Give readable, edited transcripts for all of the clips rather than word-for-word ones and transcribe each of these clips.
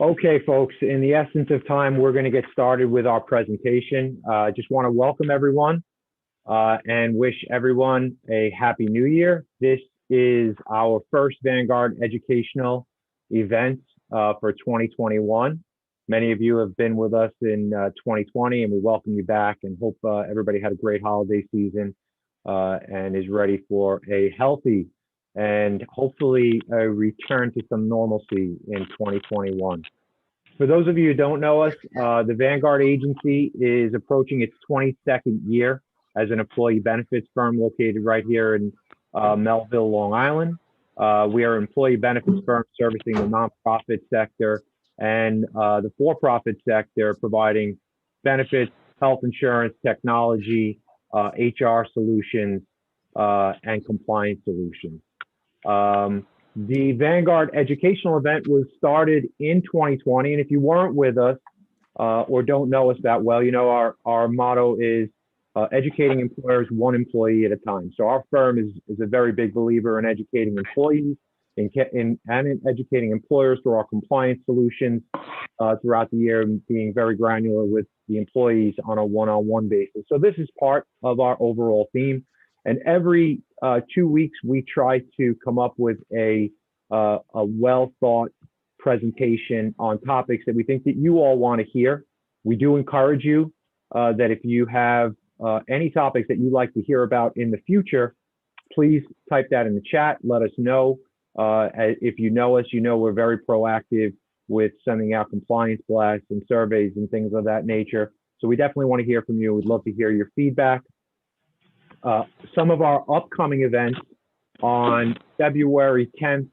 Okay, folks, in the essence of time, we're going to get started with our presentation. I just want to welcome everyone and wish everyone a happy new year. This is our first Vanguard educational event for 2021. Many of you have been with us in 2020 and we welcome you back and hope everybody had a great holiday season and is ready for a healthy and hopefully a return to some normalcy in 2021. For those of you who don't know us, the Vanguard Agency is approaching its 22nd year as an employee benefits firm located right here in Melville, Long Island. We are an employee benefits firm servicing the nonprofit sector and the for-profit sector, providing benefits, health insurance, technology, HR solutions, and compliance solutions. The Vanguard educational event was started in 2020, and if you weren't with us or don't know us that well, you know our motto is educating employers one employee at a time. So our firm is a very big believer in educating employees and in educating employers through our compliance solutions throughout the year, and being very granular with the employees on a one-on-one basis. So this is part of our overall theme. And every 2 weeks, we try to come up with a well-thought presentation on topics that we think that you all want to hear. We do encourage you that if you have any topics that you'd like to hear about in the future, please type that in the chat. Let us know. If you know us, you know we're very proactive with sending out compliance blasts and surveys and things of that nature. So we definitely want to hear from you. We'd love to hear your feedback. Some of our upcoming events on February 10th,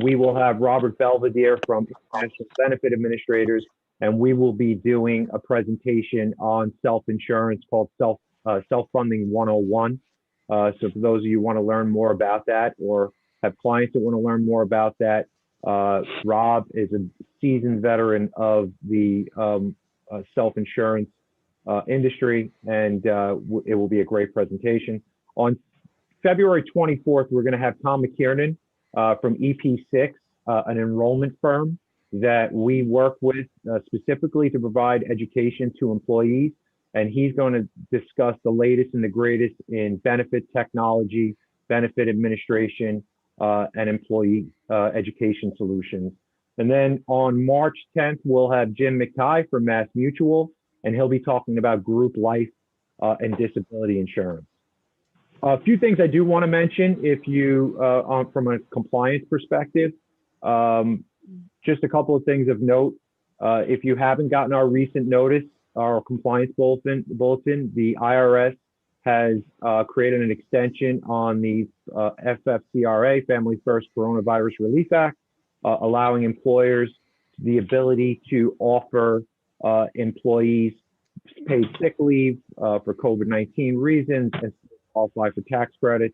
we will have Robert Belvedere from International Benefit Administrators, and we will be doing a presentation on self-insurance called Self-Funding 101. So for those of you who want to learn more about that or have clients that want to learn more about that, Rob is a seasoned veteran of the self-insurance industry, and it will be a great presentation. On February 24th, we're going to have Tom McKiernan from EP6, an enrollment firm that we work with specifically to provide education to employees. And he's going to discuss the latest and the greatest in benefit technology, benefit administration, and employee education solutions. And then on March 10th, we'll have Jim McTighe from Mass Mutual, and he'll be talking about group life and disability insurance. A few things I do want to mention if you, from a compliance perspective, just a couple of things of note. If you haven't gotten our recent notice, our compliance bulletin, the IRS has created an extension on the FFCRA, Family First Coronavirus Relief Act, allowing employers the ability to offer employees paid sick leave for COVID-19 reasons and qualify for tax credits,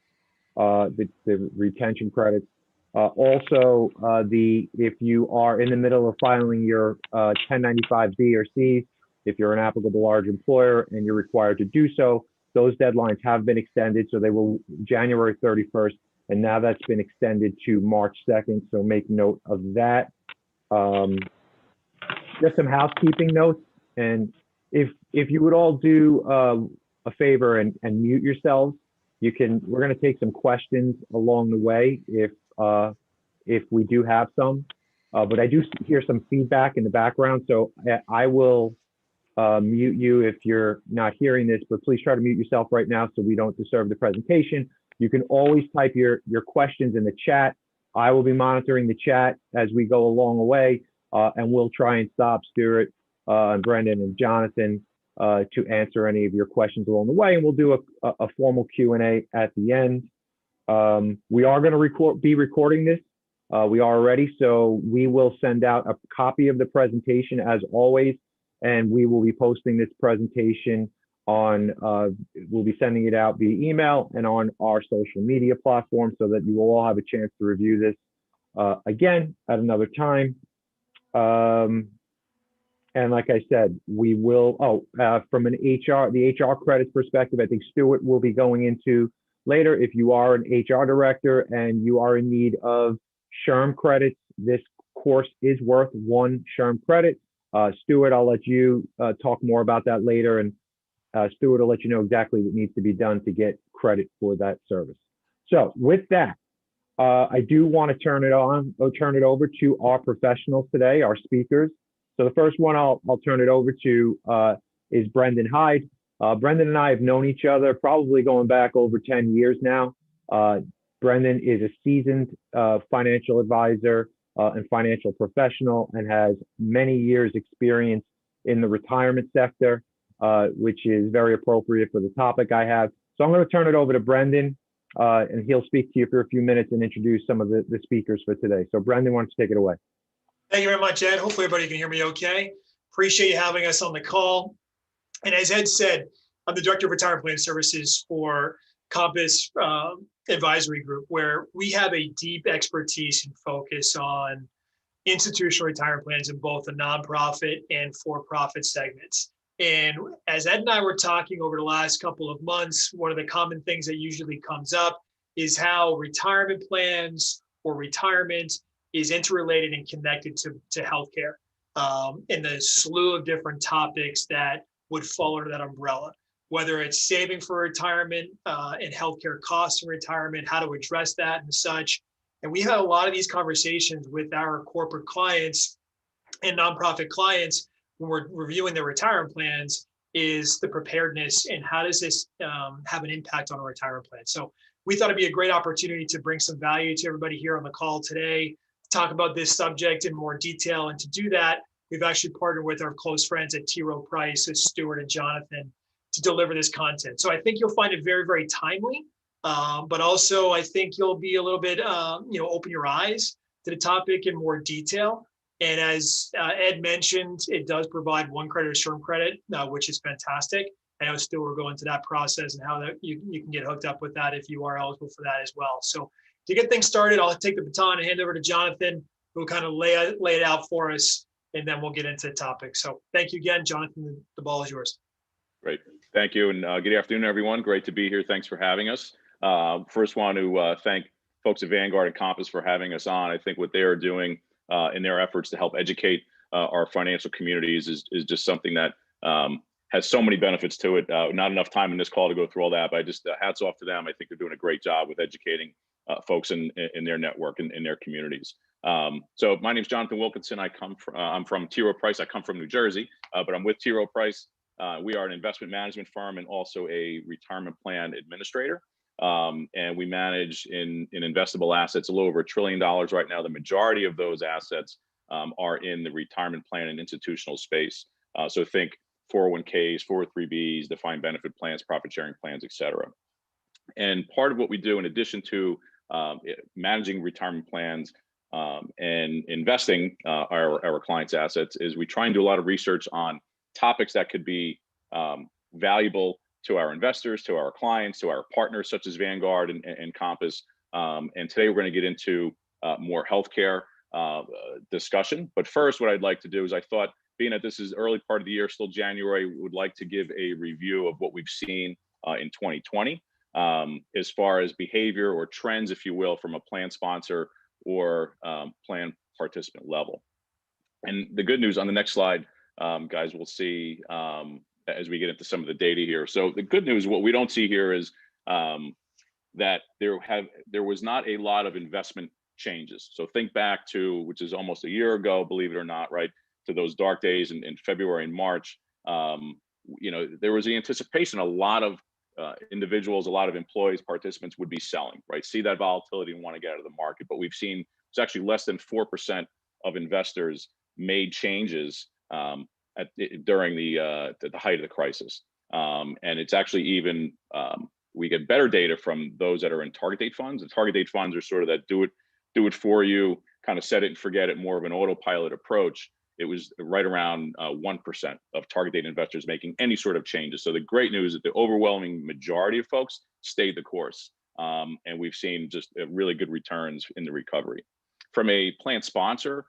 the retention credits. Also, if you are in the middle of filing your 1095B or C, if you're an applicable large employer and you're required to do so, those deadlines have been extended. So they were January 31st, and now that's been extended to March 2nd. So make note of that. Just some housekeeping notes, and if you would all do a favor and mute yourselves, we're going to take some questions along the way if we do have some, but I do hear some feedback in the background, so I will mute you if you're not hearing this, but please try to mute yourself right now so we don't disturb the presentation. You can always type your questions in the chat. I will be monitoring the chat as we go along the way, and we'll try and stop Stuart and Brendan and Jonathan to answer any of your questions along the way, and we'll do a formal Q&A at the end. We are going to be recording this. We are already, so we will send out a copy of the presentation as always, and we will be posting this presentation on, we'll be sending it out via email and on our social media platform so that you will all have a chance to review this again at another time. And like I said, we will, from the HR credits perspective, I think Stuart will be going into later. If you are an HR director and you are in need of SHRM credits this course, is worth one SHRM credit. Stuart, I'll let you talk more about that later, and Stuart will let you know exactly what needs to be done to get credit for that service. So with that, I do want to turn it over to our professionals today, our speakers. So the first one I'll turn it over to is Brendan Hyde. Brendan and I have known each other probably going back over 10 years now. Brendan is a seasoned financial advisor and financial professional and has many years experience in the retirement sector, which is very appropriate for the topic I have. So I'm going to turn it over to Brendan, and he'll speak to you for a few minutes and introduce some of the speakers for today. So Brendan, why don't you take it away? Thank you very much, Ed. Hopefully everybody can hear me okay. Appreciate you having us on the call. And as Ed said, I'm the Director of Retirement Plan Services for Compass Advisory Group, where we have a deep expertise and focus on institutional retirement plans in both the nonprofit and for-profit segments. And as Ed and I were talking over the last couple of months, one of the common things that usually comes up is how retirement plans or retirement is interrelated and connected to healthcare, and the slew of different topics that would fall under that umbrella, whether it's saving for retirement and healthcare costs in retirement, how to address that and such. And we had a lot of these conversations with our corporate clients and nonprofit clients when we're reviewing their retirement plans, is the preparedness and how does this have an impact on a retirement plan. So we thought it'd be a great opportunity to bring some value to everybody here on the call today, talk about this subject in more detail. And to do that, we've actually partnered with our close friends at T. Rowe Price, Stuart and Jonathan, to deliver this content. So I think you'll find it very, very timely, but also I think you'll be a little bit, open your eyes to the topic in more detail. And as Ed mentioned, it does provide one credit or SHRM credit, which is fantastic. I know Stuart will go into that process and how that you can get hooked up with that if you are eligible for that as well. So to get things started, I'll take the baton and hand over to Jonathan, who will kind of lay it out for us, and then we'll get into the topic. So thank you again, Jonathan. The ball is yours. Great. Thank you. And good afternoon, everyone. Great to be here. Thanks for having us. First want to thank folks at Vanguard and Compass for having us on. I think what they are doing in their efforts to help educate our financial communities is just something that has so many benefits to it. Not enough time in this call to go through all that, but I just hats off to them. I think they're doing a great job with educating folks in their network and in their communities. So my name is Jonathan Wilkinson. I'm from T. Rowe Price. I come from New Jersey, but I'm with T. Rowe Price. We are an investment management firm and also a retirement plan administrator. And we manage in investable assets a little over $1 trillion right now. The majority of those assets are in the retirement plan and institutional space. So think 401ks, 403bs, defined benefit plans, profit sharing plans, et cetera. And part of what we do, in addition to managing retirement plans and investing our clients' assets, is we try and do a lot of research on topics that could be valuable to our investors, to our clients, to our partners such as Vanguard and Compass. And today we're going to get into more healthcare discussion. But first, what I'd like to do is, I thought, being that this is early part of the year, still January, we would like to give a review of what we've seen in 2020 as far as behavior or trends, if you will, from a plan sponsor or plan participant level. And the good news on the next slide, guys, we'll see as we get into some of the data here. So the good news, what we don't see here is that there was not a lot of investment changes. So think back to, which is almost a year ago, believe it or not, right, to those dark days in February and March. There was the anticipation a lot of individuals, a lot of employees, participants would be selling, right? See that volatility and want to get out of the market. But we've seen it's actually less than 4% of investors made changes during the height of the crisis. And it's actually even, we get better data from those that are in target date funds. And target date funds are sort of that do it for you, kind of set it and forget it, more of an autopilot approach. It was right around 1% of target date investors making any sort of changes. So the great news is that the overwhelming majority of folks stayed the course. And we've seen just really good returns in the recovery. From a plan sponsor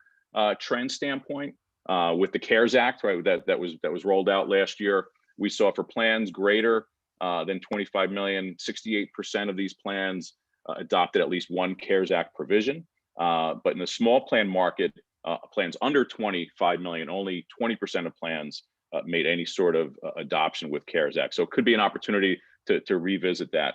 trend standpoint, with the CARES Act, right, that was rolled out last year, we saw for plans greater than 25 million, 68% of these plans adopted at least one CARES Act provision. But in the small plan market, plans under 25 million, only 20% of plans made any sort of adoption with CARES Act. So it could be an opportunity to revisit that.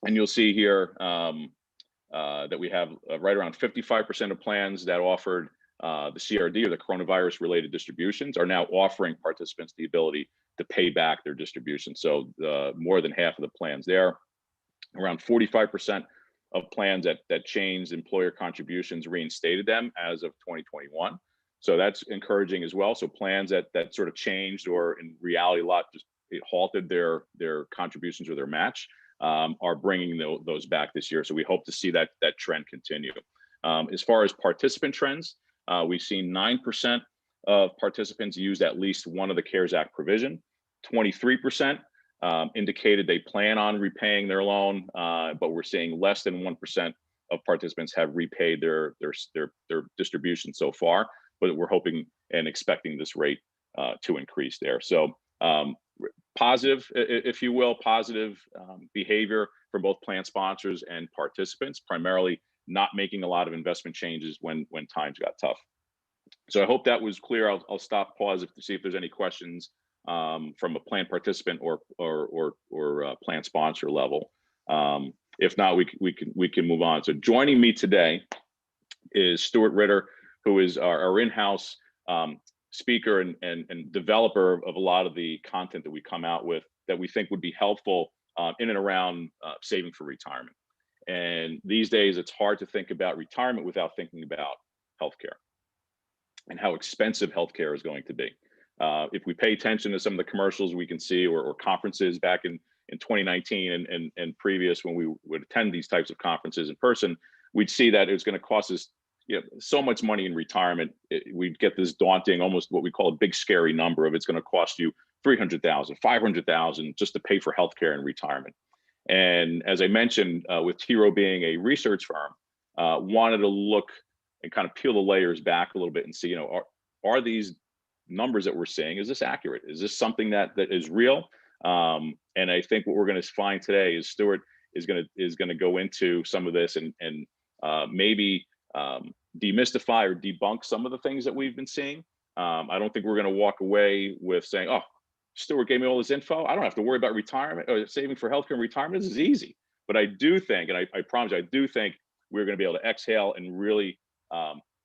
And you'll see here that we have right around 55% of plans that offered the CRD, or the coronavirus related distributions, are now offering participants the ability to pay back their distribution. So more than half of the plans there. Around 45% of plans that changed employer contributions reinstated them as of 2021. So that's encouraging as well. So plans that sort of changed, or in reality a lot just halted their contributions or their match, are bringing those back this year. So we hope to see that trend continue. As far as participant trends, we've seen 9% of participants use at least one of the CARES Act provision. 23% indicated they plan on repaying their loan, but we're seeing less than 1% of participants have repaid their distribution so far. But we're hoping and expecting this rate to increase there. So positive, if you will, positive behavior from both plan sponsors and participants, primarily not making a lot of investment changes when times got tough. So I hope that was clear. I'll stop, pause to see if there's any questions from a plan participant or plan sponsor level. If not, we can move on. So joining me today is Stuart Ritter, who is our in-house speaker and developer of a lot of the content that we come out with that we think would be helpful in and around saving for retirement. And these days, it's hard to think about retirement without thinking about healthcare and how expensive healthcare is going to be. If we pay attention to some of the commercials we can see, or conferences back in 2019 and previous, when we would attend these types of conferences in person, we'd see that it's going to cost us so much money in retirement. We'd get this daunting, almost what we call a big scary number of it's going to cost you $300,000, $500,000 just to pay for healthcare in retirement. And as I mentioned, with T. Rowe being a research firm, wanted to look and kind of peel the layers back a little bit and see, are these numbers that we're seeing, is this accurate? Is this something that is real? And I think what we're going to find today is Stuart is going to go into some of this and maybe demystify or debunk some of the things that we've been seeing. I don't think we're going to walk away with saying, oh, Stuart gave me all this info, I don't have to worry about retirement or saving for healthcare and retirement. This is easy. But I do think, and I promise, I do think we're going to be able to exhale and really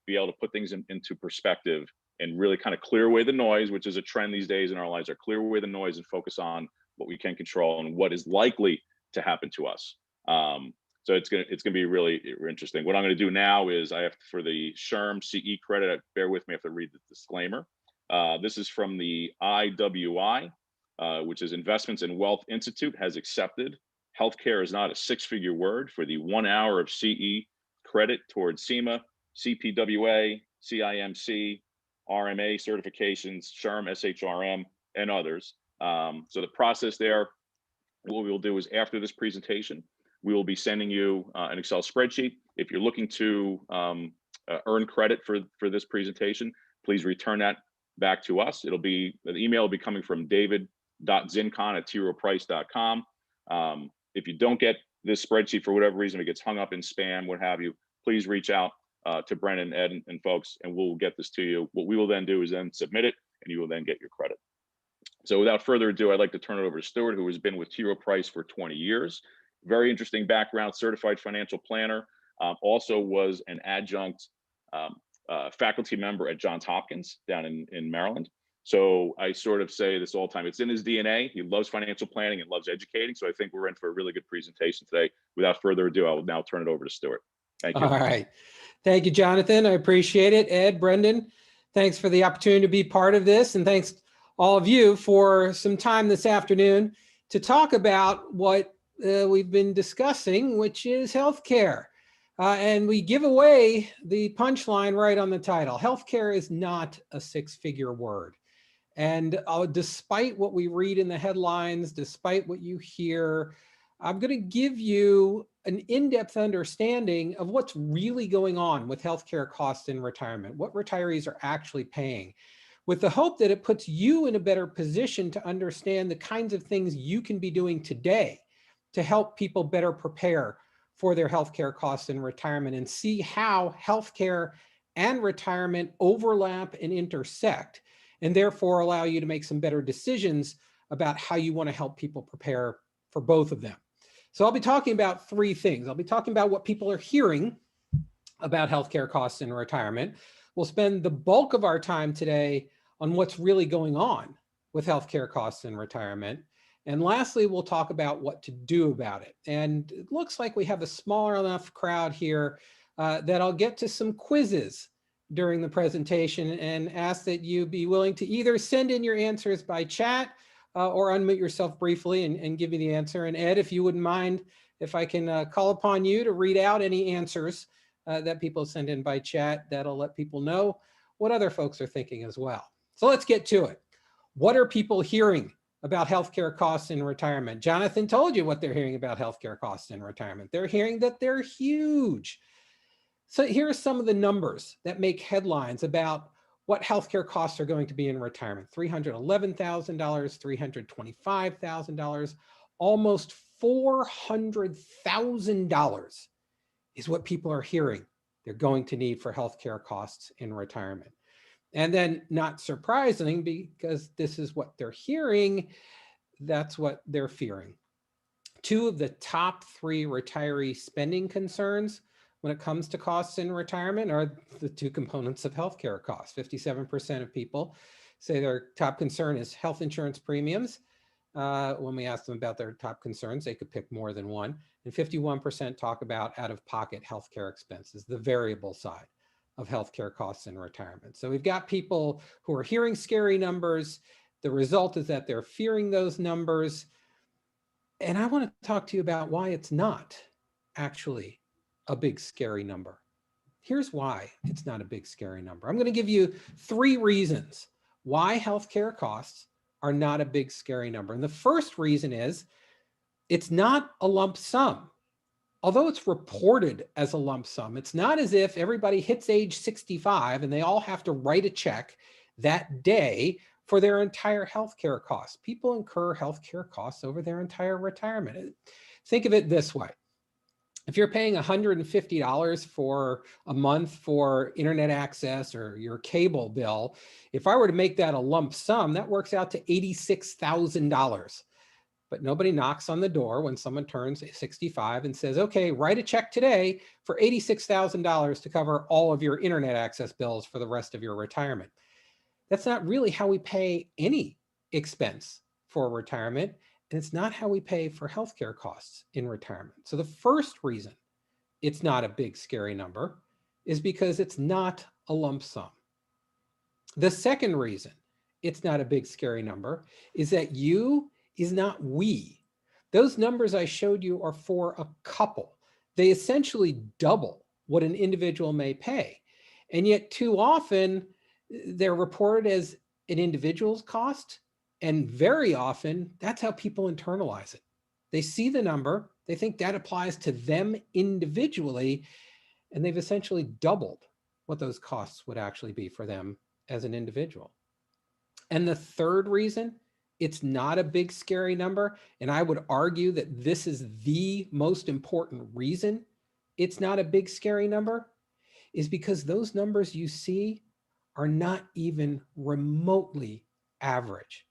be able to put things into perspective and really kind of clear away the noise, which is a trend these days in our lives, or clear away the noise and focus on what we can control and what is likely to happen to us. So it's gonna be really interesting. What I'm gonna do now is I have, for the SHRM CE credit, bear with me, I have to read the disclaimer. This is from the IWI, which is Investments in Wealth Institute, has accepted healthcare is not a six-figure word for the 1 hour of CE credit towards SEMA, CPWA, CIMC, RMA certifications, SHRM, SHRM, and others. So the process there, what we will do is after this presentation, we will be sending you an Excel spreadsheet. If you're looking to earn credit for this presentation, please return that back to us. The email will be coming from david.zincon@troprice.com. If you don't get this spreadsheet for whatever reason, it gets hung up in spam, what have you, please reach out to Brennan, Ed, and folks, and we'll get this to you. What we will then do is then submit it, and you will then get your credit. So without further ado, I'd like to turn it over to Stuart, who has been with T. Rowe Price for 20 years. Very interesting background, certified financial planner, also was an adjunct faculty member at Johns Hopkins down in Maryland. So I sort of say this all the time, it's in his DNA. He loves financial planning and loves educating. So I think we're in for a really good presentation today. Without further ado, I will now turn it over to Stuart. Thank you. All right. Thank you, Jonathan. I appreciate it. Ed, Brendan, thanks for the opportunity to be part of this. And thanks all of you for some time this afternoon to talk about what we've been discussing, which is healthcare. And we give away the punchline right on the title. Healthcare is not a six-figure word. And despite what we read in the headlines, despite what you hear, I'm going to give you an in-depth understanding of what's really going on with healthcare costs in retirement, what retirees are actually paying, with the hope that it puts you in a better position to understand the kinds of things you can be doing today to help people better prepare for their healthcare costs in retirement and see how healthcare and retirement overlap and intersect, and therefore allow you to make some better decisions about how you want to help people prepare for both of them. So I'll be talking about three things. I'll be talking about what people are hearing about healthcare costs in retirement. We'll spend the bulk of our time today on what's really going on with healthcare costs in retirement. And lastly, we'll talk about what to do about it. And it looks like we have a smaller enough crowd here that I'll get to some quizzes during the presentation and ask that you be willing to either send in your answers by chat or unmute yourself briefly and give me the answer. And Ed, if you wouldn't mind, if I can call upon you to read out any answers that people send in by chat, that'll let people know what other folks are thinking as well. So let's get to it. What are people hearing about healthcare costs in retirement? Jonathan told you what they're hearing about healthcare costs in retirement. They're hearing that they're huge. So here are some of the numbers that make headlines about what healthcare costs are going to be in retirement. $311,000, $325,000, almost $400,000 is what people are hearing they're going to need for healthcare costs in retirement. And then, not surprising, because this is what they're hearing, that's what they're fearing. Two of the top three retiree spending concerns when it comes to costs in retirement are the two components of healthcare costs. 57% of people say their top concern is health insurance premiums. When we ask them about their top concerns, they could pick more than one. And 51% talk about out-of-pocket healthcare expenses, the variable side of healthcare costs in retirement. So we've got people who are hearing scary numbers. The result is that they're fearing those numbers. And I want to talk to you about why it's not actually a big scary number. Here's why it's not a big scary number. I'm going to give you three reasons why healthcare costs are not a big scary number. And the first reason is it's not a lump sum. Although it's reported as a lump sum, it's not as if everybody hits age 65 and they all have to write a check that day for their entire healthcare costs. People incur healthcare costs over their entire retirement. Think of it this way. If you're paying $150 for a month for internet access or your cable bill, if I were to make that a lump sum, that works out to $86,000. But nobody knocks on the door when someone turns 65 and says, okay, write a check today for $86,000 to cover all of your internet access bills for the rest of your retirement. That's not really how we pay any expense for retirement. And it's not how we pay for healthcare costs in retirement. So the first reason it's not a big, scary number is because it's not a lump sum. The second reason it's not a big, scary number is that you is not we. Those numbers I showed you are for a couple. They essentially double what an individual may pay. And yet too often they're reported as an individual's cost. And very often, that's how people internalize it. They see the number, they think that applies to them individually, and they've essentially doubled what those costs would actually be for them as an individual. And the third reason it's not a big, scary number, and I would argue that this is the most important reason it's not a big, scary number, is because those numbers you see are not even remotely average.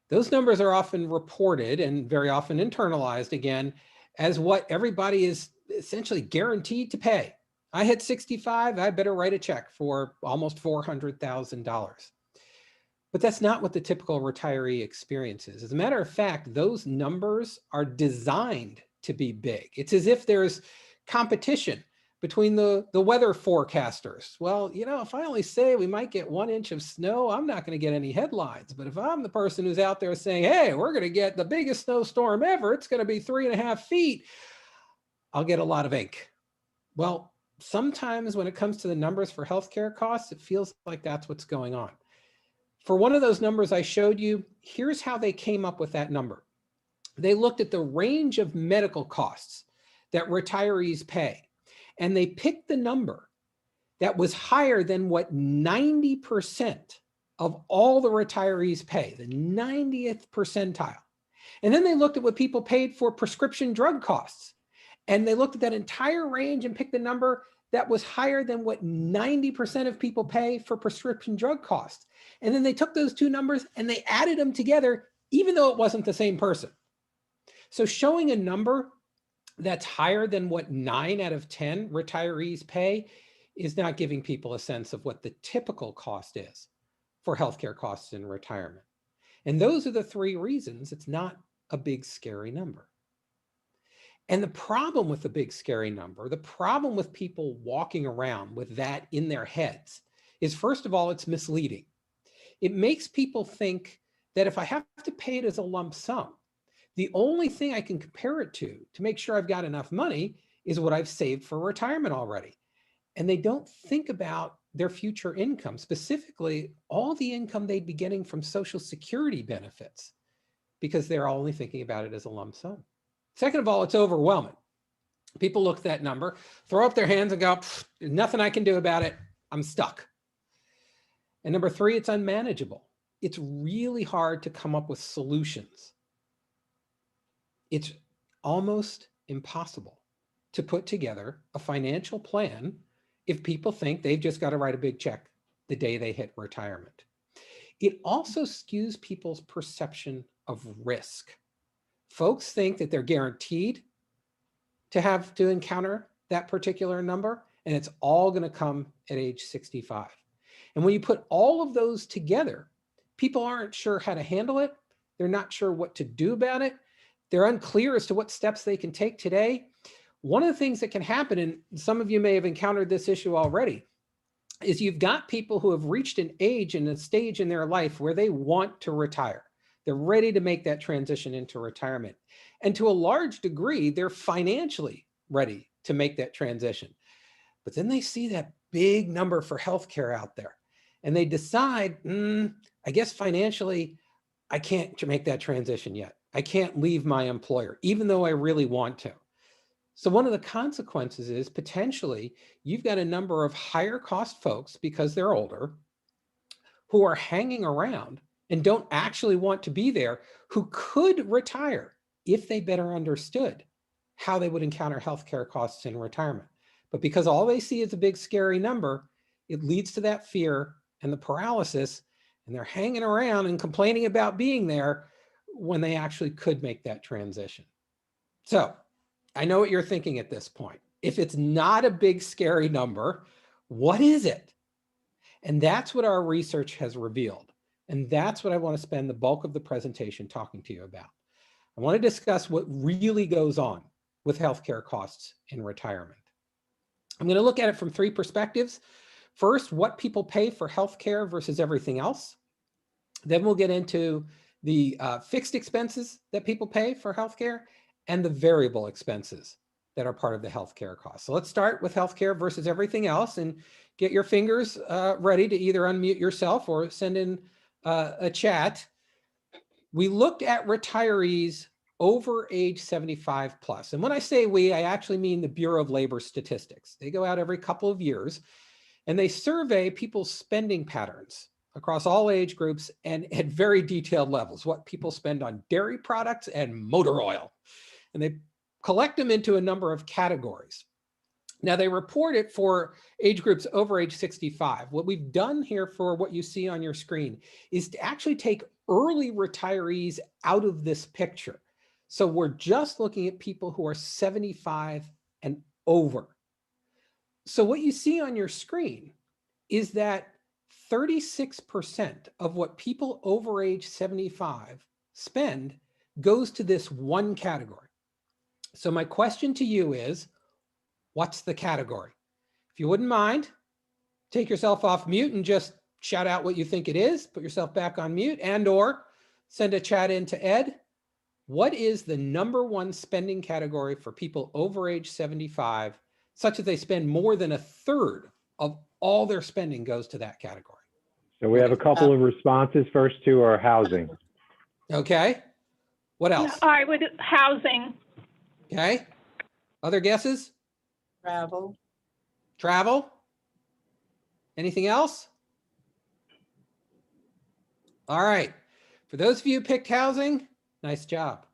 Those numbers are often reported and very often internalized again as what everybody is essentially guaranteed to pay. I hit 65, I better write a check for almost $400,000. But that's not what the typical retiree experiences. As a matter of fact, those numbers are designed to be big. It's as if there's competition between the weather forecasters. Well, you know, if I only say we might get 1 inch of snow, I'm not going to get any headlines. But if I'm the person who's out there saying, hey, we're going to get the biggest snowstorm ever, it's going to be 3.5 feet, I'll get a lot of ink. Well, sometimes when it comes to the numbers for healthcare costs, it feels like that's what's going on. For one of those numbers I showed you, here's how they came up with that number. They looked at the range of medical costs that retirees pay. And they picked the number that was higher than what 90% of all the retirees pay, the 90th percentile. And then they looked at what people paid for prescription drug costs. And they looked at that entire range and picked the number that was higher than what 90% of people pay for prescription drug costs. And then they took those two numbers and they added them together, even though it wasn't the same person. So showing a number that's higher than what 9 out of 10 retirees pay is not giving people a sense of what the typical cost is for healthcare costs in retirement. And those are the three reasons it's not a big, scary number. And the problem with the big, scary number, the problem with people walking around with that in their heads is, first of all, it's misleading. It makes people think that if I have to pay it as a lump sum, the only thing I can compare it to make sure I've got enough money is what I've saved for retirement already. And they don't think about their future income, specifically all the income they'd be getting from Social Security benefits, because they're only thinking about it as a lump sum. Second of all, it's overwhelming. People look at that number, throw up their hands and go, there's nothing I can do about it. I'm stuck. And number three, it's unmanageable. It's really hard to come up with solutions. It's almost impossible to put together a financial plan if people think they've just got to write a big check the day they hit retirement. It also skews people's perception of risk. Folks think that they're guaranteed to have to encounter that particular number, and it's all going to come at age 65. And when you put all of those together, people aren't sure how to handle it. They're not sure what to do about it. They're unclear as to what steps they can take today. One of the things that can happen, and some of you may have encountered this issue already, is you've got people who have reached an age and a stage in their life where they want to retire. They're ready to make that transition into retirement. And to a large degree, they're financially ready to make that transition. But then they see that big number for healthcare out there, and they decide, I guess financially, I can't make that transition yet. I can't leave my employer, even though I really want to. So one of the consequences is potentially you've got a number of higher cost folks, because they're older, who are hanging around and don't actually want to be there, who could retire if they better understood how they would encounter healthcare costs in retirement. But because all they see is a big, scary number, it leads to that fear and the paralysis, and they're hanging around and complaining about being there when they actually could make that transition. So I know what you're thinking at this point. If it's not a big, scary number, what is it? And that's what our research has revealed. And that's what I want to spend the bulk of the presentation talking to you about. I want to discuss what really goes on with healthcare costs in retirement. I'm going to look at it from three perspectives. First, what people pay for healthcare versus everything else. Then we'll get into the fixed expenses that people pay for healthcare and the variable expenses that are part of the healthcare cost. So let's start with healthcare versus everything else, and get your fingers ready to either unmute yourself or send in a chat. We looked at retirees over age 75 plus. And when I say we, I actually mean the Bureau of Labor Statistics. They go out every couple of years and they survey people's spending patterns across all age groups and at very detailed levels, what people spend on dairy products and motor oil. And they collect them into a number of categories. Now they report it for age groups over age 65. What we've done here for what you see on your screen is to actually take early retirees out of this picture. So we're just looking at people who are 75 and over. So what you see on your screen is that 36% of what people over age 75 spend goes to this one category. So my question to you is, what's the category? If you wouldn't mind, take yourself off mute and just shout out what you think it is, put yourself back on mute, and or send a chat in to Ed. What is the number one spending category for people over age 75, such that they spend more than a third of all their spending goes to that category? So we have a couple of responses. First two are housing. Okay. What else? I would housing. Okay. Other guesses? Travel. Travel? Anything else? All right. For those of you who picked housing, nice job.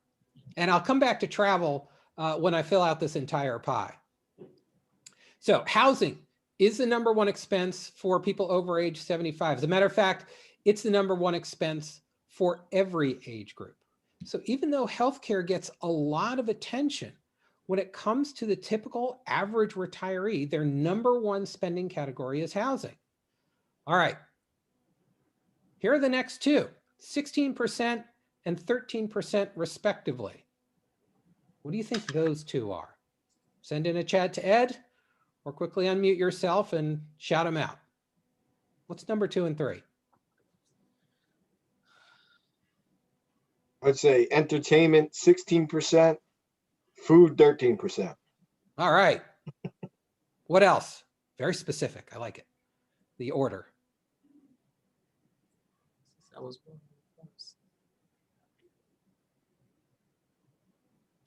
And I'll come back to travel when I fill out this entire pie. So housing is the number one expense for people over age 75. As a matter of fact, it's the number one expense for every age group. So even though healthcare gets a lot of attention, when it comes to the typical average retiree, their number one spending category is housing. All right. Here are the next two, 16% and 13% respectively. What do you think those two are? Send in a chat to Ed or quickly unmute yourself and shout them out. What's number 2 and 3? I'd say entertainment 16%, food 13%. All right. What else? Very specific. I like it. The order.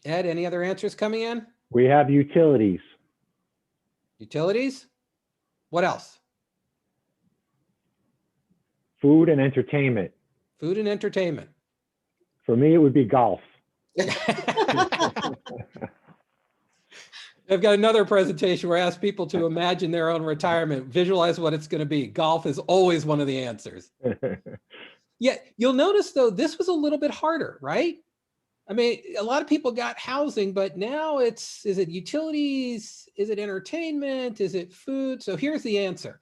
Ed, any other answers coming in? We have utilities. Utilities? What else? Food and entertainment. Food and entertainment. For me, it would be golf. I've got another presentation where I ask people to imagine their own retirement, visualize what it's going to be. Golf is always one of the answers. Yeah, you'll notice though, this was a little bit harder, right? I mean, a lot of people got housing, but now is it utilities? Is it entertainment? Is it food? So here's the answer.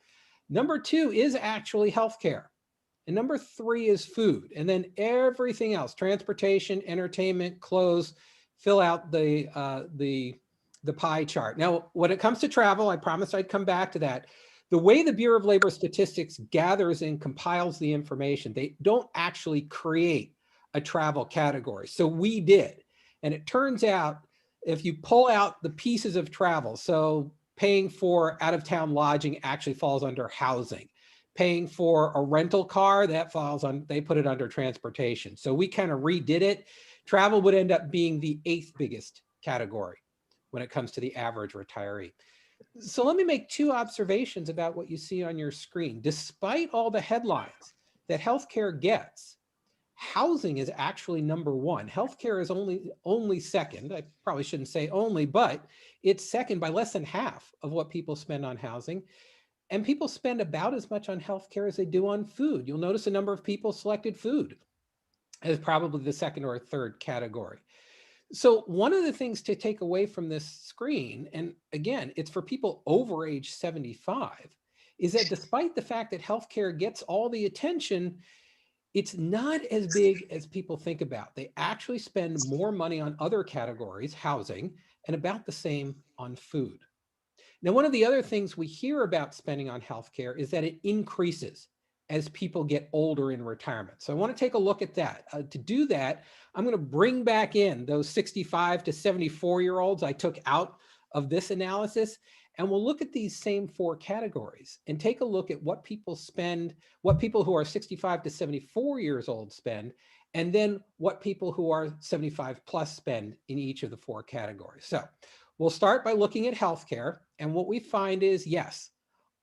Number 2 is actually healthcare. And number 3 is food. And then everything else, transportation, entertainment, clothes, fill out the pie chart. Now, when it comes to travel, I promised I'd come back to that. The way the Bureau of Labor Statistics gathers and compiles the information, they don't actually create a travel category. So we did. And it turns out if you pull out the pieces of travel, so paying for out-of-town lodging actually falls under housing. Paying for a rental car, that falls on, they put it under transportation. So we kind of redid it. Travel would end up being the 8th biggest category when it comes to the average retiree. So let me make 2 observations about what you see on your screen. Despite all the headlines that healthcare gets, housing is actually number 1. Healthcare is only second. I probably shouldn't say only, but it's second by less than half of what people spend on housing. And people spend about as much on healthcare as they do on food. You'll notice a number of people selected food as probably the 2nd or 3rd category. So one of the things to take away from this screen, and again, it's for people over age 75, is that despite the fact that healthcare gets all the attention, it's not as big as people think about. They actually spend more money on other categories, housing, and about the same on food. Now, one of the other things we hear about spending on healthcare is that it increases as people get older in retirement. So I want to take a look at that. To do that, I'm going to bring back in those 65 to 74-year-olds I took out of this analysis, and we'll look at these same 4 categories and take a look at what people spend, what people who are 65 to 74 years old spend, and then what people who are 75 plus spend in each of the 4 categories. So we'll start by looking at healthcare, and what we find is, yes,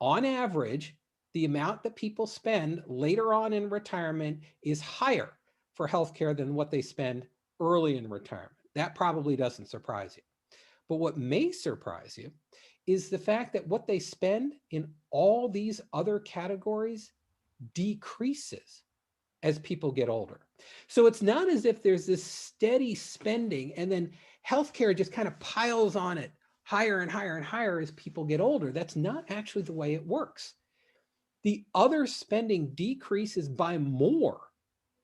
on average, the amount that people spend later on in retirement is higher for healthcare than what they spend early in retirement. That probably doesn't surprise you. But what may surprise you is the fact that what they spend in all these other categories decreases as people get older. So it's not as if there's this steady spending and then healthcare just kind of piles on it higher and higher and higher as people get older. That's not actually the way it works. The other spending decreases by more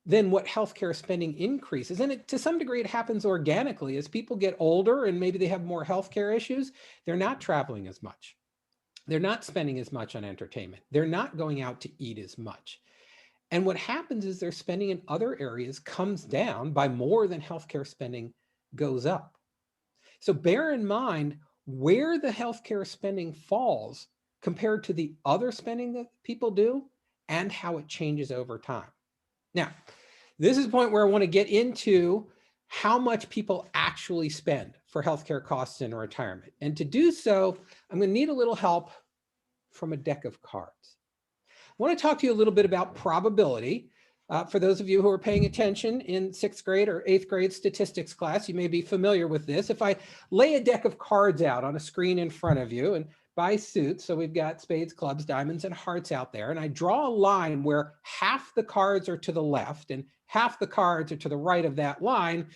than what healthcare spending increases. And to some degree, it happens organically. As people get older and maybe they have more healthcare issues, they're not traveling as much. They're not spending as much on entertainment. They're not going out to eat as much. And what happens is their spending in other areas comes down by more than healthcare spending goes up. So bear in mind where the healthcare spending falls compared to the other spending that people do and how it changes over time. Now, this is the point where I want to get into how much people actually spend for healthcare costs in retirement. And to do so, I'm going to need a little help from a deck of cards. I want to talk to you a little bit about probability. For those of you who are paying attention in 6th grade or 8th grade statistics class, you may be familiar with this. If I lay a deck of cards out on a screen in front of you, and by suit. So we've got spades, clubs, diamonds, and hearts out there. And I draw a line where half the cards are to the left and half the cards are to the right of that line.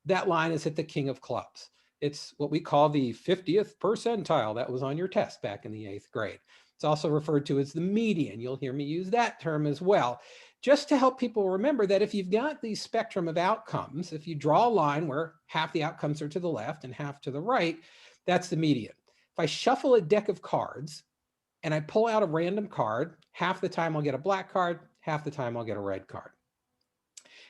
That line is at the king of clubs. It's what we call the 50th percentile. That was on your test back in the 8th grade. It's also referred to as the median. You'll hear me use that term as well, just to help people remember that if you've got the spectrum of outcomes, if you draw a line where half the outcomes are to the left and half to the right, that's the median. If I shuffle a deck of cards and I pull out a random card, half the time I'll get a black card, half the time I'll get a red card.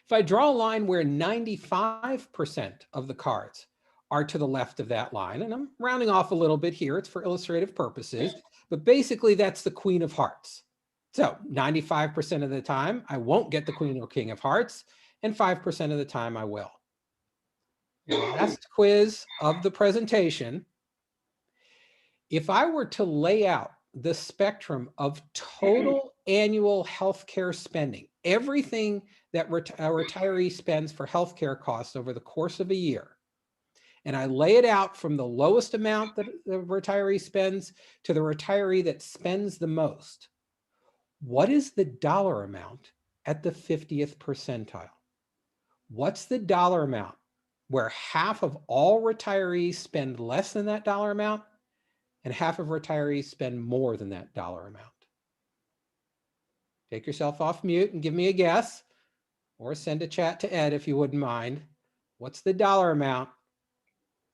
If I draw a line where 95% of the cards are to the left of that line, and I'm rounding off a little bit here, it's for illustrative purposes, but basically that's the queen of hearts. So 95% of the time, I won't get the queen or king of hearts, and 5% of the time I will. The last quiz of the presentation. If I were to lay out the spectrum of total annual healthcare spending, everything that a retiree spends for healthcare costs over the course of a year, and I lay it out from the lowest amount that the retiree spends to the retiree that spends the most, what is the dollar amount at the 50th percentile? What's the dollar amount where half of all retirees spend less than that dollar amount and half of retirees spend more than that dollar amount? Take yourself off mute and give me a guess, or send a chat to Ed if you wouldn't mind. What's the dollar amount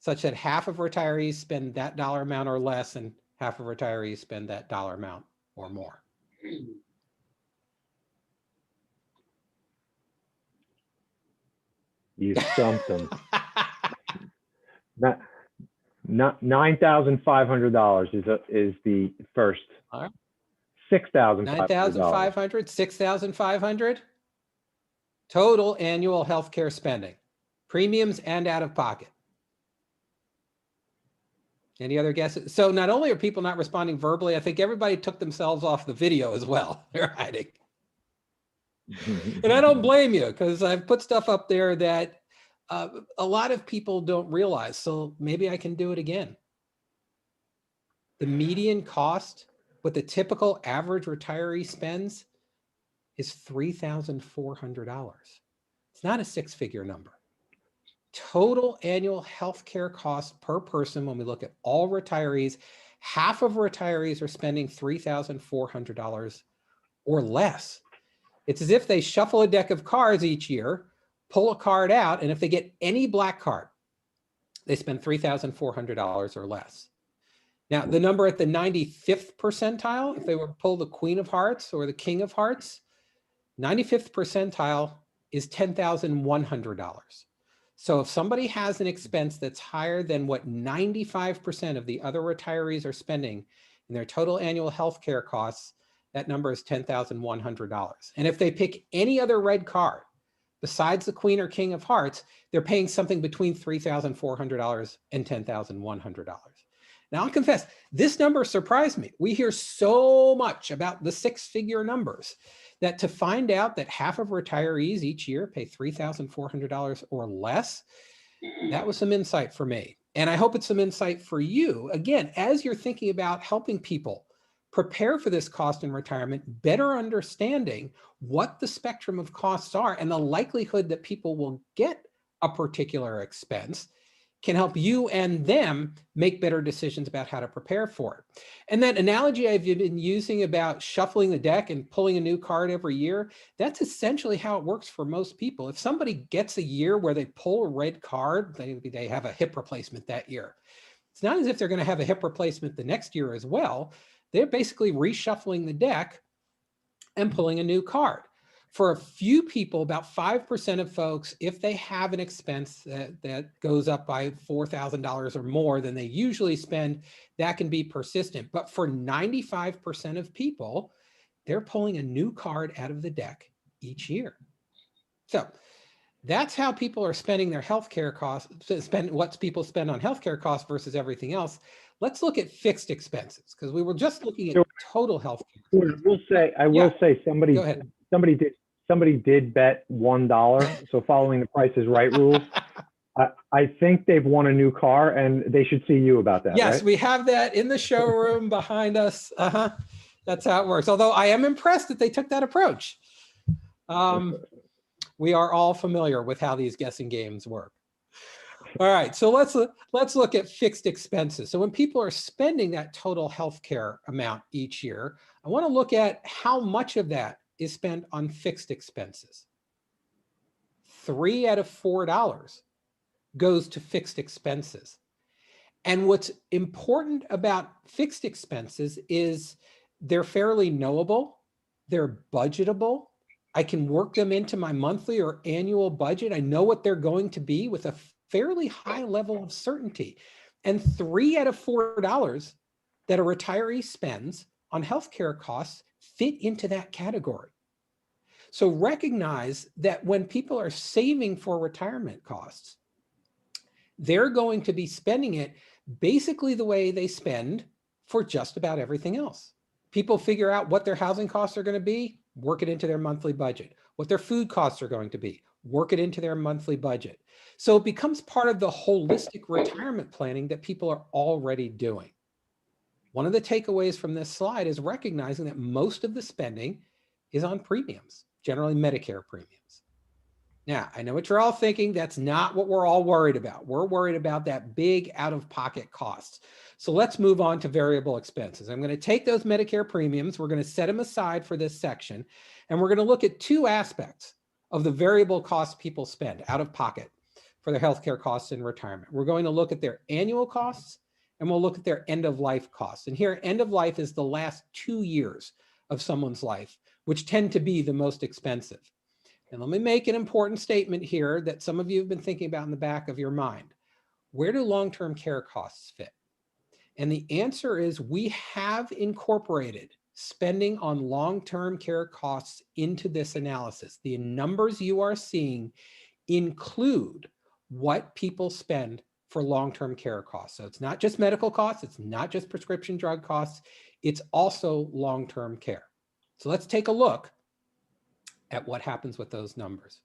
such that half of retirees spend that dollar amount or less and half of retirees spend that dollar amount or more? You stumped them. $9,500 is the first. All right. $6,500. 9,500, 6,500 total annual healthcare spending, premiums and out of pocket. Any other guesses? So not only are people not responding verbally, I think everybody took themselves off the video as well. They're hiding. And I don't blame you, because I've put stuff up there that a lot of people don't realize. So maybe I can do it again. The median cost, what the typical average retiree spends, is $3,400. It's not a six-figure number. Total annual healthcare costs per person, when we look at all retirees, half of retirees are spending $3,400 or less. It's as if they shuffle a deck of cards each year, pull a card out, and if they get any black card, they spend $3,400 or less. Now, the number at the 95th percentile, if they were to pull the Queen of Hearts or the King of Hearts, 95th percentile is $10,100. So if somebody has an expense that's higher than what 95% of the other retirees are spending in their total annual healthcare costs, that number is $10,100. And if they pick any other red card besides the Queen or King of Hearts, they're paying something between $3,400 and $10,100. Now, I'll confess, this number surprised me. We hear so much about the six-figure numbers that to find out that half of retirees each year pay $3,400 or less, that was some insight for me. And I hope it's some insight for you, again, as you're thinking about helping people prepare for this cost in retirement, better understanding what the spectrum of costs are and the likelihood that people will get a particular expense can help you and them make better decisions about how to prepare for it. And that analogy I've been using about shuffling the deck and pulling a new card every year, that's essentially how it works for most people. If somebody gets a year where they pull a red card, they have a hip replacement that year. It's not as if they're going to have a hip replacement the next year as well. They're basically reshuffling the deck and pulling a new card. For a few people, about 5% of folks, if they have an expense that goes up by $4,000 or more than they usually spend, that can be persistent. But for 95% of people, they're pulling a new card out of the deck each year. So that's how people are spending their healthcare costs, what people spend on healthcare costs versus everything else. Let's look at fixed expenses, because we were just looking at total healthcare. I will say Go ahead. somebody did bet $1. So following the Price is Right rules, I think they've won a new car, and they should see you about that, Yes, right? we have that in the showroom behind us. That's how it works. Although I am impressed that they took that approach. We are all familiar with how these guessing games work. All right, so let's look at fixed expenses. So when people are spending that total healthcare amount each year, I want to look at how much of that is spent on fixed expenses. 3 out of $4 goes to fixed expenses. And what's important about fixed expenses is they're fairly knowable, they're budgetable. I can work them into my monthly or annual budget. I know what they're going to be with a fairly high level of certainty. And 3 out of $4 that a retiree spends on healthcare costs fit into that category. So recognize that when people are saving for retirement costs, they're going to be spending it basically the way they spend for just about everything else. People figure out what their housing costs are going to be, work it into their monthly budget. What their food costs are going to be, work it into their monthly budget. So it becomes part of the holistic retirement planning that people are already doing. One of the takeaways from this slide is recognizing that most of the spending is on premiums, generally Medicare premiums. Now, I know what you're all thinking. That's not what we're all worried about. We're worried about that big out-of-pocket costs. So let's move on to variable expenses. I'm going to take those Medicare premiums. We're going to set them aside for this section. And we're going to look at 2 aspects of the variable costs people spend out of pocket for their healthcare costs in retirement. We're going to look at their annual costs, and we'll look at their end-of-life costs. And here, end-of-life is the last 2 years of someone's life, which tend to be the most expensive. And let me make an important statement here that some of you have been thinking about in the back of your mind. Where do long-term care costs fit? And the answer is we have incorporated spending on long-term care costs into this analysis. The numbers you are seeing include what people spend for long-term care costs. So it's not just medical costs, it's not just prescription drug costs, it's also long-term care. So let's take a look at what happens with those numbers.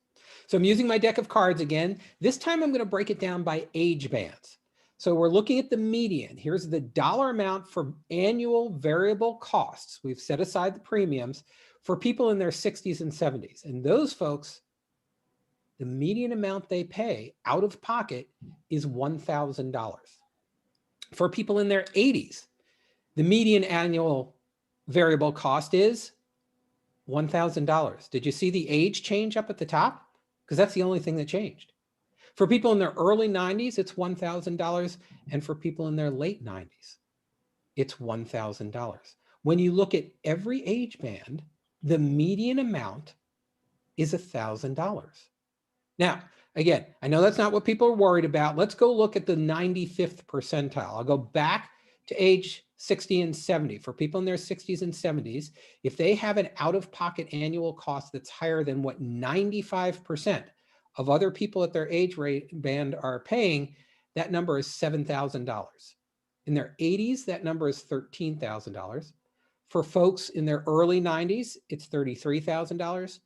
So I'm using my deck of cards again. This time I'm going to break it down by age bands. So we're looking at the median. Here's the dollar amount for annual variable costs. We've set aside the premiums for people in their 60s and 70s. And those folks, the median amount they pay out of pocket is $1,000. For people in their 80s, the median annual variable cost is $1,000. Did you see the age change up at the top? Because that's the only thing that changed. For people in their early 90s, it's $1,000. And for people in their late 90s, it's $1,000. When you look at every age band, the median amount is $1,000. Now, again, I know that's not what people are worried about. Let's go look at the 95th percentile. I'll go back to age 60 and 70. For people in their 60s and 70s, if they have an out-of-pocket annual cost that's higher than what 95% of other people at their age band are paying, that number is $7,000. In their 80s, that number is $13,000. For folks in their early 90s, it's $33,000.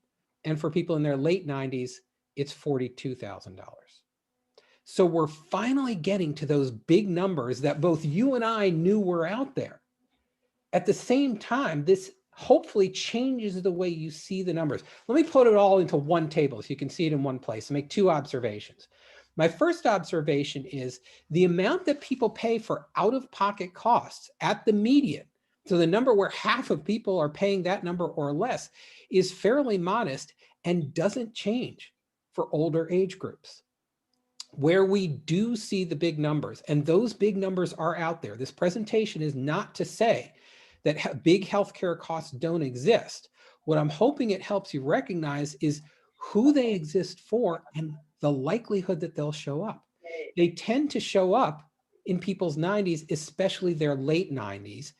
And for people in their late 90s, it's $42,000. So we're finally getting to those big numbers that both you and I knew were out there. At the same time, this hopefully changes the way you see the numbers. Let me put it all into one table so you can see it in one place and make 2 observations. My first observation is the amount that people pay for out-of-pocket costs at the median, so the number where half of people are paying that number or less, is fairly modest and doesn't change for older age groups. Where we do see the big numbers, and those big numbers are out there. This presentation is not to say that big healthcare costs don't exist. What I'm hoping it helps you recognize is who they exist for and the likelihood that they'll show up. They tend to show up in people's 90s, especially their late 90s,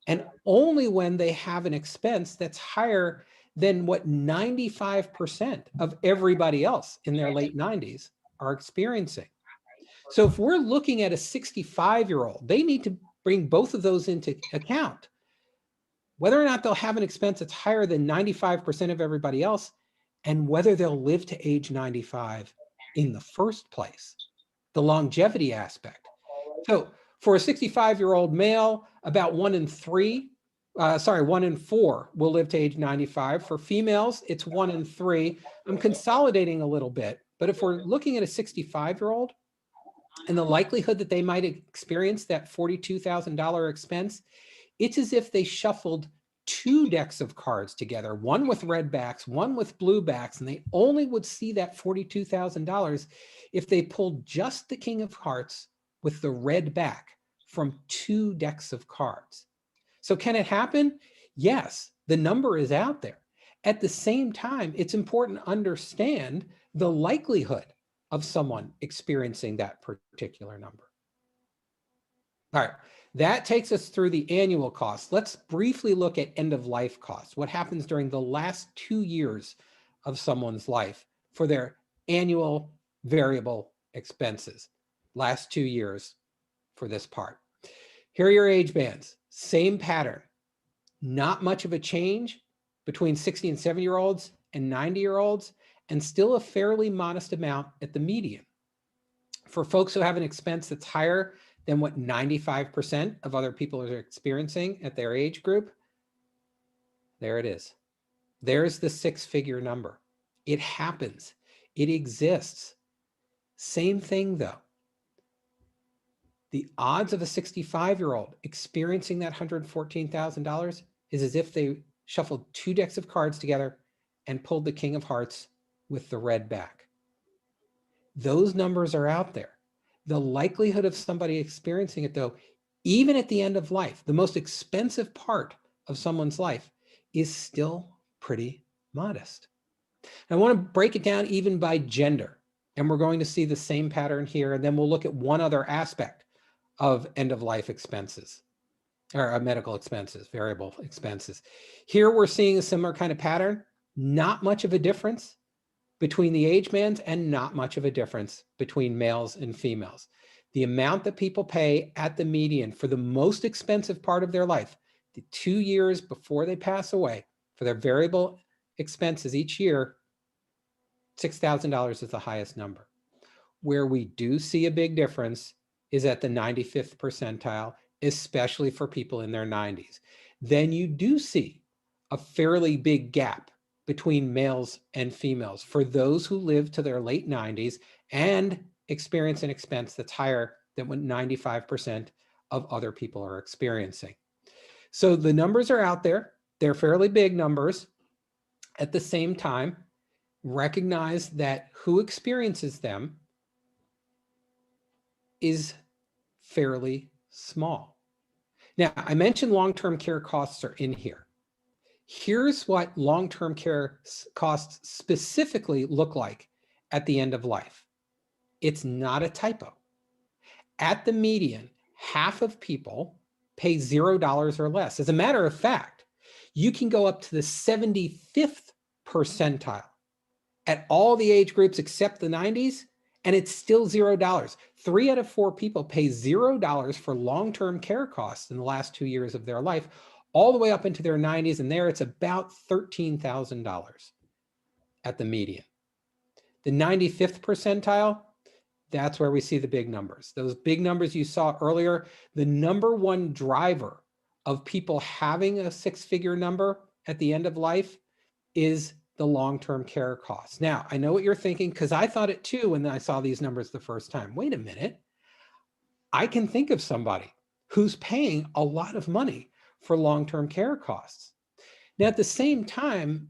and only when they have an expense that's higher than what 95% of everybody else in their late 90s are experiencing. So if we're looking at a 65-year-old, they need to bring both of those into account. Whether or not they'll have an expense that's higher than 95% of everybody else, and whether they'll live to age 95 in the first place. the longevity aspect. So for a 65-year-old male, about 1 in 4 will live to age 95. For females, it's 1 in 3. I'm consolidating a little bit, but if we're looking at a 65-year-old and the likelihood that they might experience that $42,000 expense, it's as if they shuffled 2 decks of cards together, one with red backs, one with blue backs, and they only would see that $42,000 if they pulled just the King of Hearts with the red back from 2 decks of cards. So can it happen? Yes, the number is out there. At the same time, it's important to understand the likelihood of someone experiencing that particular number. All right, that takes us through the annual costs. Let's briefly look at end of life costs. What happens during the last 2 years of someone's life for their annual variable expenses. Last 2 years for this part. Here are your age bands. Same pattern. Not much of a change between 60 and 70-year-olds and 90-year-olds, and still a fairly modest amount at the median. For folks who have an expense that's higher than what 95% of other people are experiencing at their age group, there it is. There's the 6-figure number. It happens. It exists. Same thing though. The odds of a 65-year-old experiencing that $114,000 is as if they shuffled 2 decks of cards together and pulled the King of Hearts with the red back. Those numbers are out there. The likelihood of somebody experiencing it though, even at the end of life, the most expensive part of someone's life is still pretty modest. I want to break it down even by gender, and we're going to see the same pattern here, and then we'll look at one other aspect of end-of-life expenses, or medical expenses, variable expenses. Here we're seeing a similar kind of pattern, not much of a difference between the age bands and not much of a difference between males and females. The amount that people pay at the median for the most expensive part of their life, the 2 years before they pass away, for their variable expenses each year, $6,000 is the highest number. Where we do see a big difference is at the 95th percentile, especially for people in their 90s. Then you do see a fairly big gap between males and females for those who live to their late 90s and experience an expense that's higher than what 95% of other people are experiencing. So the numbers are out there. They're fairly big numbers. At the same time, recognize that who experiences them is fairly small. Now, I mentioned long-term care costs are in here. Here's what long-term care costs specifically look like at the end of life. It's not a typo. At the median, half of people pay $0 or less. As a matter of fact, you can go up to the 75th percentile at all the age groups except the 90s, and it's still $0. 3 out of 4 people pay $0 for long-term care costs in the last 2 years of their life, all the way up into their 90s, and there it's about $13,000 at the median. The 95th percentile, that's where we see the big numbers. Those big numbers you saw earlier, the number one driver of people having a 6-figure number at the end of life is the long-term care costs. Now, I know what you're thinking, because I thought it too when I saw these numbers the first time. Wait a minute. I can think of somebody who's paying a lot of money for long-term care costs. Now, at the same time,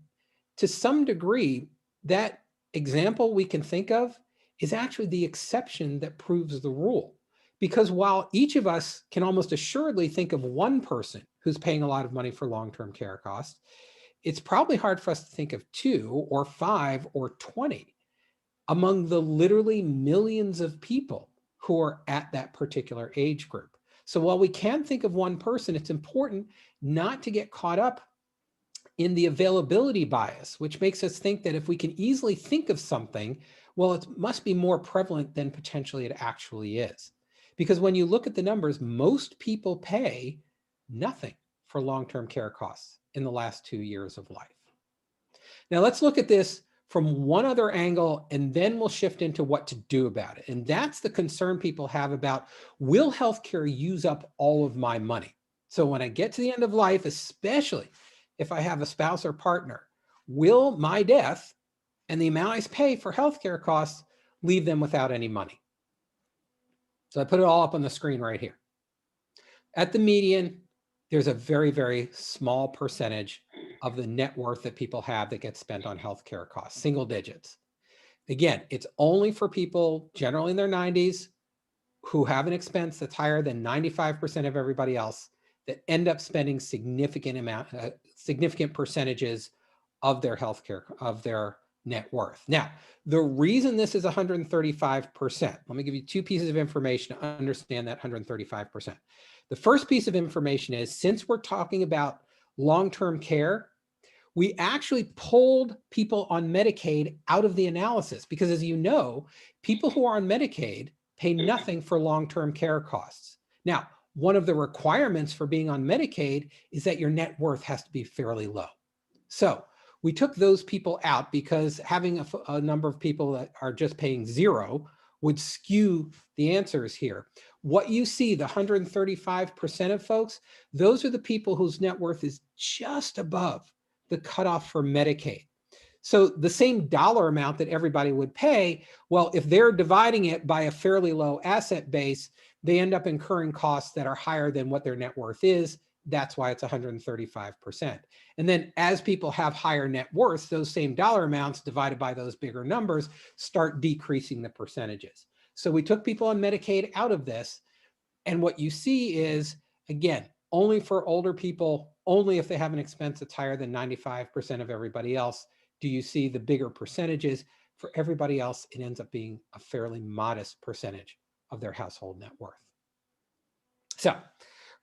to some degree, that example we can think of is actually the exception that proves the rule. Because while each of us can almost assuredly think of one person who's paying a lot of money for long-term care costs, it's probably hard for us to think of 2 or 5 or 20 among the literally millions of people who are at that particular age group. So while we can think of one person, it's important not to get caught up in the availability bias, which makes us think that if we can easily think of something, well, it must be more prevalent than potentially it actually is. Because when you look at the numbers, most people pay nothing for long-term care costs in the last 2 years of life. Now let's look at this from one other angle, and then we'll shift into what to do about it. And that's the concern people have about, will healthcare use up all of my money? So when I get to the end of life, especially if I have a spouse or partner, will my death and the amount I pay for healthcare costs leave them without any money? So I put it all up on the screen right here. At the median, there's a very, very small percentage of the net worth that people have that gets spent on healthcare costs, single digits. Again, it's only for people generally in their 90s who have an expense that's higher than 95% of everybody else that end up spending significant percentages of their healthcare, of their net worth. Now, the reason this is 135%, let me give you two pieces of information to understand that 135%. The first piece of information is, since we're talking about long-term care, we actually pulled people on Medicaid out of the analysis because, as you know, people who are on Medicaid pay nothing for long-term care costs. Now, one of the requirements for being on Medicaid is that your net worth has to be fairly low. So we took those people out because having a number of people that are just paying zero would skew the answers here. What you see, the 135% of folks, those are the people whose net worth is just above the cutoff for Medicaid. So the same dollar amount that everybody would pay, well, if they're dividing it by a fairly low asset base, they end up incurring costs that are higher than what their net worth is. That's why it's 135%. And then as people have higher net worths, those same dollar amounts divided by those bigger numbers start decreasing the percentages. So we took people on Medicaid out of this. And what you see is, again, only for older people, only if they have an expense that's higher than 95% of everybody else, do you see the bigger percentages. For everybody else, it ends up being a fairly modest percentage of their household net worth. So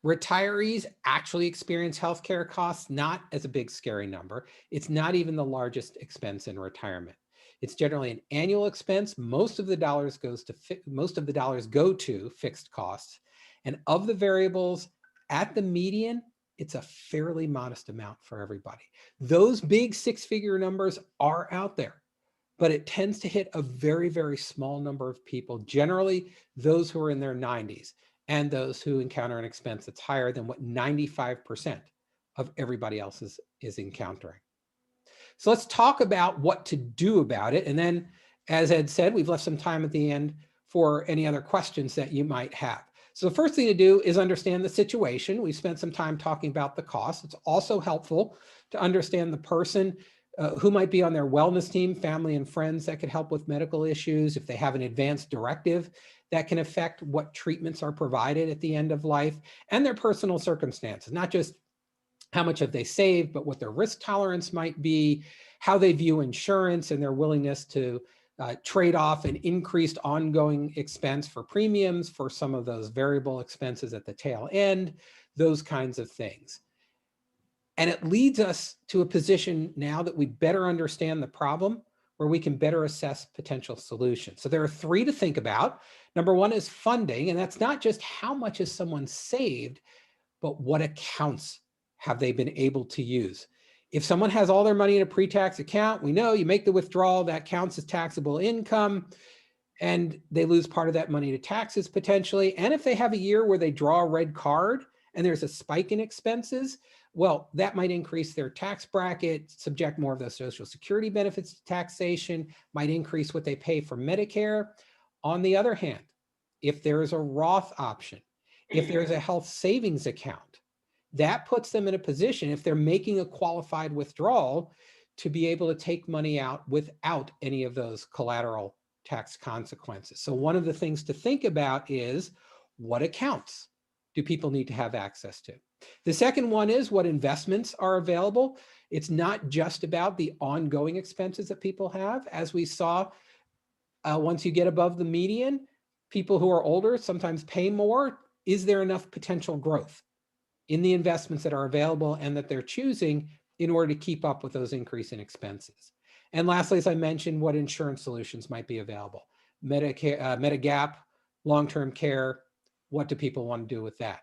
retirees actually experience healthcare costs not as a big scary number. It's not even the largest expense in retirement. It's generally an annual expense. Most of the dollars go to fixed costs. And of the variables at the median, it's a fairly modest amount for everybody. Those big six-figure numbers are out there, but it tends to hit a very, very small number of people, generally those who are in their 90s and those who encounter an expense that's higher than what 95% of everybody else is encountering. So let's talk about what to do about it. And then, as Ed said, we've left some time at the end for any other questions that you might have. So the first thing to do is understand the situation. We spent some time talking about the cost. It's also helpful to understand the person who might be on their wellness team, family and friends that could help with medical issues, if they have an advanced directive that can affect what treatments are provided at the end of life, and their personal circumstances, not just how much have they saved, but what their risk tolerance might be, how they view insurance and their willingness to trade off an increased ongoing expense for premiums for some of those variable expenses at the tail end, those kinds of things. And it leads us to a position now that we better understand the problem, where we can better assess potential solutions. So there are three to think about. Number one is funding, and that's not just how much has someone saved, but what accounts have they been able to use. If someone has all their money in a pre-tax account, we know you make the withdrawal, that counts as taxable income, and they lose part of that money to taxes potentially. And if they have a year where they draw a red card and there's a spike in expenses, well, that might increase their tax bracket, subject more of those Social Security benefits to taxation, might increase what they pay for Medicare. On the other hand, if there is a Roth option, if there's a health savings account, that puts them in a position, if they're making a qualified withdrawal, to be able to take money out without any of those collateral tax consequences. So one of the things to think about is, what accounts do people need to have access to? The second one is, what investments are available? It's not just about the ongoing expenses that people have. As we saw, once you get above the median, people who are older sometimes pay more. Is there enough potential growth in the investments that are available and that they're choosing in order to keep up with those increasing expenses? And lastly, as I mentioned, what insurance solutions might be available? Medicare, Medigap, long-term care, what do people want to do with that?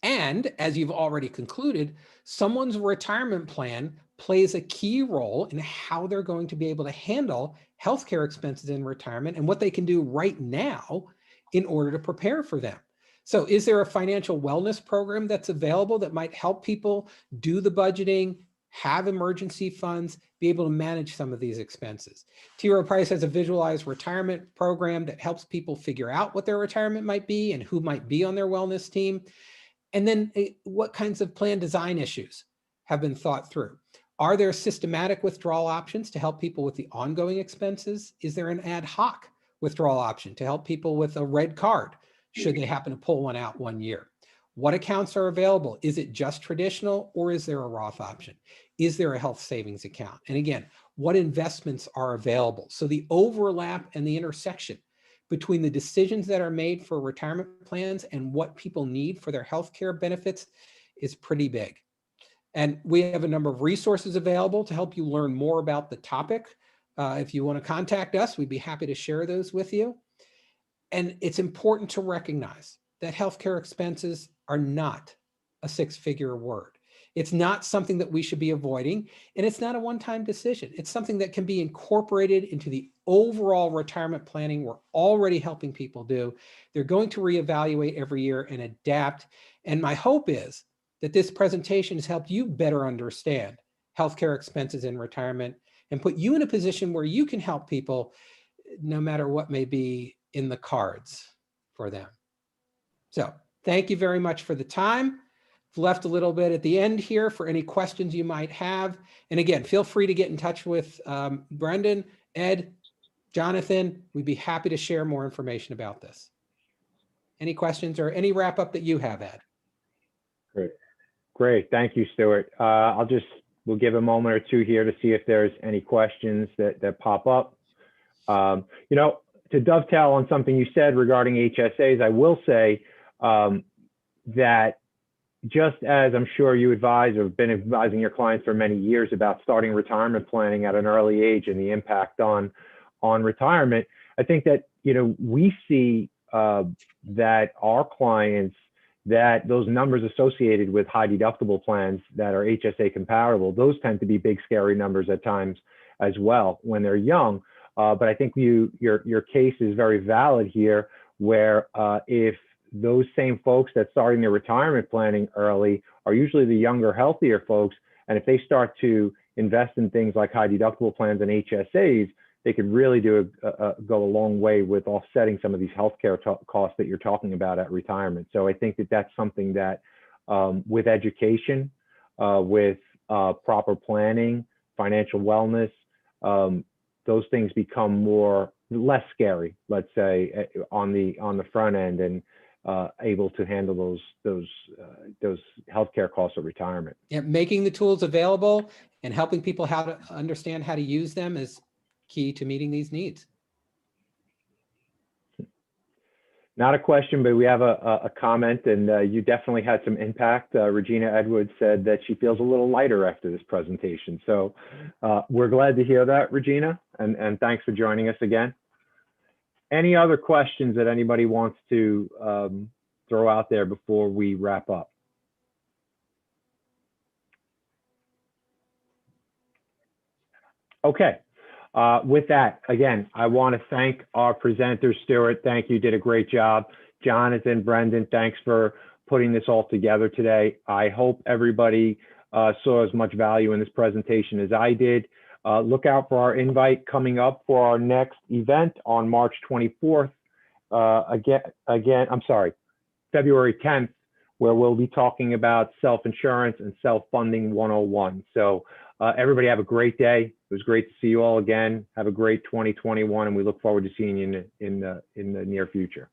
And as you've already concluded, someone's retirement plan plays a key role in how they're going to be able to handle healthcare expenses in retirement and what they can do right now in order to prepare for them. So is there a financial wellness program that's available that might help people do the budgeting, have emergency funds, be able to manage some of these expenses? T. Rowe Price has a visualized retirement program that helps people figure out what their retirement might be and who might be on their wellness team. And then what kinds of plan design issues have been thought through? Are there systematic withdrawal options to help people with the ongoing expenses? Is there an ad hoc withdrawal option to help people with a red card should they happen to pull one out one year? What accounts are available? Is it just traditional or is there a Roth option? Is there a health savings account? And again, what investments are available? So the overlap and the intersection between the decisions that are made for retirement plans and what people need for their healthcare benefits is pretty big. And we have a number of resources available to help you learn more about the topic. If you want to contact us, we'd be happy to share those with you. And it's important to recognize that healthcare expenses are not a six-figure word. It's not something that we should be avoiding, and it's not a one-time decision. It's something that can be incorporated into the overall retirement planning we're already helping people do. They're going to reevaluate every year and adapt. And my hope is that this presentation has helped you better understand healthcare expenses in retirement and put you in a position where you can help people no matter what may be in the cards for them. So thank you very much for the time. I've left a little bit at the end here for any questions you might have. And again, feel free to get in touch with Brendan, Ed, Jonathan. We'd be happy to share more information about this. Any questions or any wrap up that you have, Ed? Great. Thank you, Stuart. We'll give a moment or two here to see if there's any questions that pop up. To dovetail on something you said regarding HSAs, I will say that just as I'm sure you advise or have been advising your clients for many years about starting retirement planning at an early age and the impact on retirement, I think that, we see that our clients, that those numbers associated with high deductible plans that are HSA compatible, those tend to be big, scary numbers at times as well when they're young. But I think your case is very valid here, where if those same folks that starting their retirement planning early are usually the younger, healthier folks, and if they start to invest in things like high deductible plans and HSAs, they could really go a long way with offsetting some of these healthcare costs that you're talking about at retirement. So I think that that's something that with education, with proper planning, financial wellness, those things become less scary, let's say, on the front end, and able to handle those healthcare costs of retirement. Yeah, making the tools available and helping people how to understand how to use them is key to meeting these needs. Not a question, but we have a comment, and you definitely had some impact. Regina Edwards said that she feels a little lighter after this presentation. So we're glad to hear that, Regina, and thanks for joining us again. Any other questions that anybody wants to throw out there before we wrap up? Okay. With that, again, I want to thank our presenters. Stuart, thank you, did a great job. Jonathan, Brendan, thanks for putting this all together today. I hope everybody saw as much value in this presentation as I did. Look out for our invite coming up for our next event on March 24th. February 10th, where we'll be talking about self-insurance and self-funding 101. So everybody have a great day. It was great to see you all again. Have a great 2021, and we look forward to seeing you in the near future.